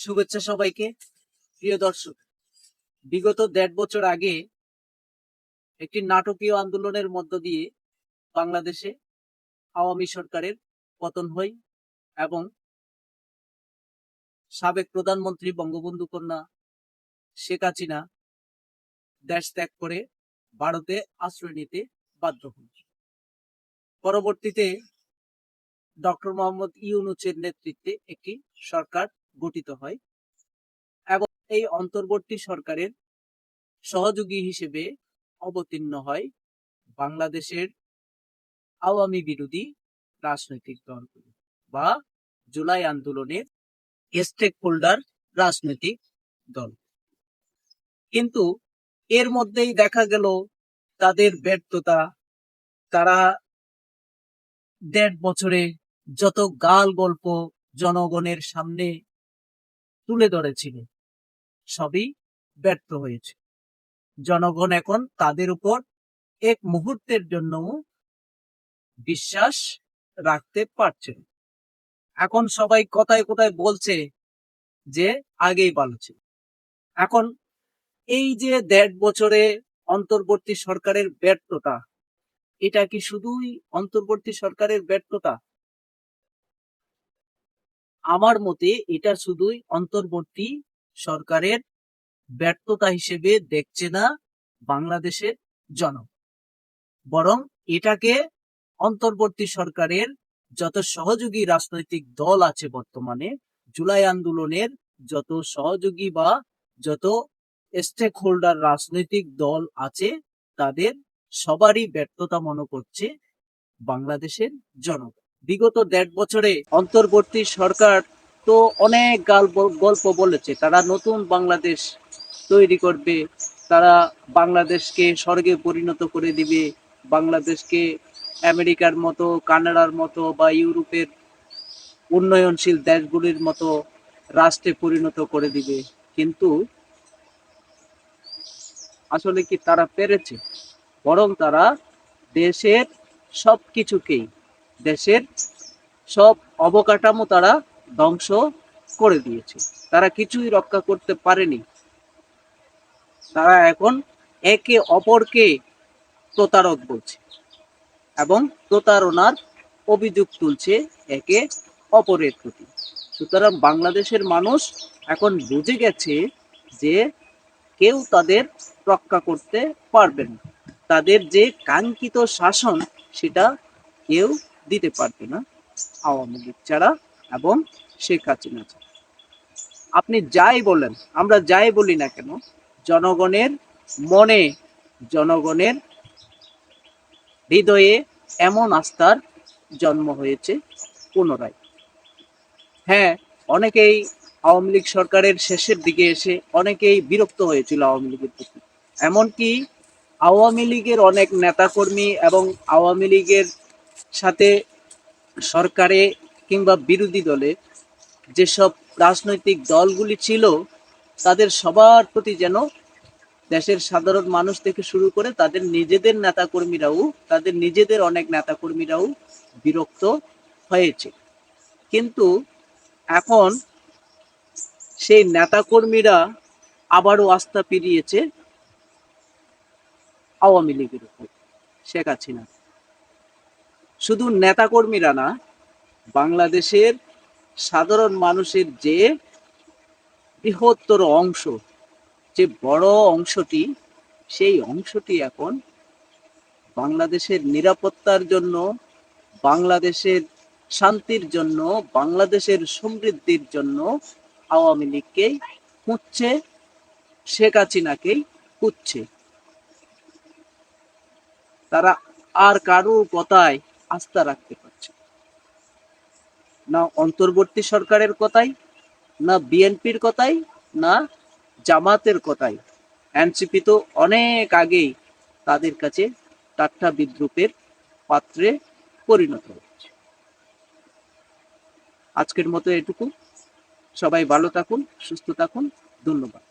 শুভেচ্ছা সবাইকে। প্রিয় দর্শক, বিগত ১.৫ বছর আগে একটি নাটকীয় আন্দোলনের মধ্য দিয়ে বাংলাদেশে আওয়ামী সরকারের পতন হয় এবং সাবেক প্রধানমন্ত্রী বঙ্গবন্ধু কন্যা শেখ হাসিনা দেশ ত্যাগ করে ভারতে আশ্রয় নিতে বাধ্য হন। পরবর্তীতে ডক্টর মোহাম্মদ ইউনূসের নেতৃত্বে একটি সরকার গঠিত হয় এবং এই অন্তর্বর্তী সরকারের সহযোগী হিসেবে অবতীর্ণ হয় বাংলাদেশের আওয়ামী বিরোধী রাজনৈতিক দলগুলো বা জুলাই আন্দোলনের স্টেক হোল্ডার রাজনৈতিক দল। কিন্তু এর মধ্যেই দেখা গেল তাদের ব্যর্থতা। তারা ১.৫ বছরে যত গাল গল্প জনগণের সামনে তুলে ধরেছিল সবই ব্যর্থ হয়েছে। জনগণ এখন তাদের উপর এক মুহূর্তের জন্য বিশ্বাস রাখতে পারছে না। এখন সবাই কোথায় কোথায় বলছে যে আগেই ভালো ছিল। এখন এই যে ১.৫ বছরে অন্তর্বর্তী সরকারের ব্যর্থতা, এটা কি শুধুই অন্তর্বর্তী সরকারের ব্যর্থতা? আমার মতে এটা শুধুই অন্তর্বর্তী সরকারের ব্যর্থতা হিসেবে দেখছে না বাংলাদেশের জনগণ, বরং এটাকে অন্তর্বর্তী সরকারের যত সহযোগী রাজনৈতিক দল আছে বর্তমানে জুলাই আন্দোলনের যত সহযোগী বা যত স্টেক হোল্ডার রাজনৈতিক দল আছে তাদের সবারই ব্যর্থতা মনে করছে বাংলাদেশের জনগণ। বিগত ১.৫ বছরে অন্তর্বর্তী সরকার তো অনেক গল্প বলেছে, তারা নতুন বাংলাদেশ তৈরি করবে, তারা বাংলাদেশকে স্বর্গে পরিণত করে দিবে, বাংলাদেশকে আমেরিকার মতো, কানাডার মতো বা ইউরোপের উন্নয়নশীল দেশগুলির মতো রাষ্ট্রে পরিণত করে দিবে। কিন্তু আসলে কি তারা পেরেছে? বরং তারা দেশের সবকিছুকেই, দেশের সব অবকাঠামো তারা ধ্বংস করে দিয়েছে। তারা কিছুই রক্ষা করতে পারেনি। তারা এখন একে অপরকে প্রতারক বলছে এবং প্রতারণার অভিযোগ তুলছে একে অপরের প্রতি। সুতরাং বাংলাদেশের মানুষ এখন বুঝে গেছে যে কেউ তাদের রক্ষা করতে পারবে না। তাদের যে কাঙ্ক্ষিত শাসন সেটা কেউ দিতে পারবে না আওয়ামী লীগ ছাড়া এবং শেখ হাসিনা ছাড়া। আপনি যাই বলেন, আমরা যাই বলি না কেন, জনগণের মনে, জনগণের হৃদয়ে এমন আস্থার জন্ম হয়েছে পুনরায়। হ্যাঁ, অনেকেই আওয়ামী লীগ সরকারের শেষের দিকে এসে অনেকেই বিরক্ত হয়েছিল আওয়ামী লীগের প্রতি। এমনকি আওয়ামী লীগের অনেক নেতাকর্মী এবং আওয়ামী লীগের সাথে সরকারে কিংবা বিরোধী দলে যেসব রাজনৈতিক দলগুলি ছিল তাদের সবার প্রতি যেন দেশের সাধারণ মানুষ থেকে শুরু করে তাদের নিজেদের নেতাকর্মীরাও, তাদের নিজেদের অনেক নেতাকর্মীরাও বিরক্ত হয়েছে। কিন্তু এখন সেই নেতাকর্মীরা আবারও আস্থা ফিরিয়েছে আওয়ামী লীগের উপর, শেখ হাসিনা। শুধু নেতাকর্মীরা না, বাংলাদেশের সাধারণ মানুষের যে বৃহত্তর অংশ, যে বড় অংশটি, সেই অংশটি এখন বাংলাদেশের নিরাপত্তার জন্য, বাংলাদেশের শান্তির জন্য, বাংলাদেশের সমৃদ্ধির জন্য আওয়ামী লীগকেই খুঁজছে, শেখ হাসিনাকেই খুঁজছে। তারা আর কারো কথায় আস্থা রাখতে পারছে না, অন্তর্বর্তী সরকারের কথাই, না বিএনপির কথাই, না জামাতের কথাই। এনসিপি তো অনেক আগেই তাদের কাছে টাট্টা বিদ্রুপের পাত্রে পরিণত হচ্ছে। আজকের মতো এটুকু। সবাই ভালো থাকুন, সুস্থ থাকুন। ধন্যবাদ।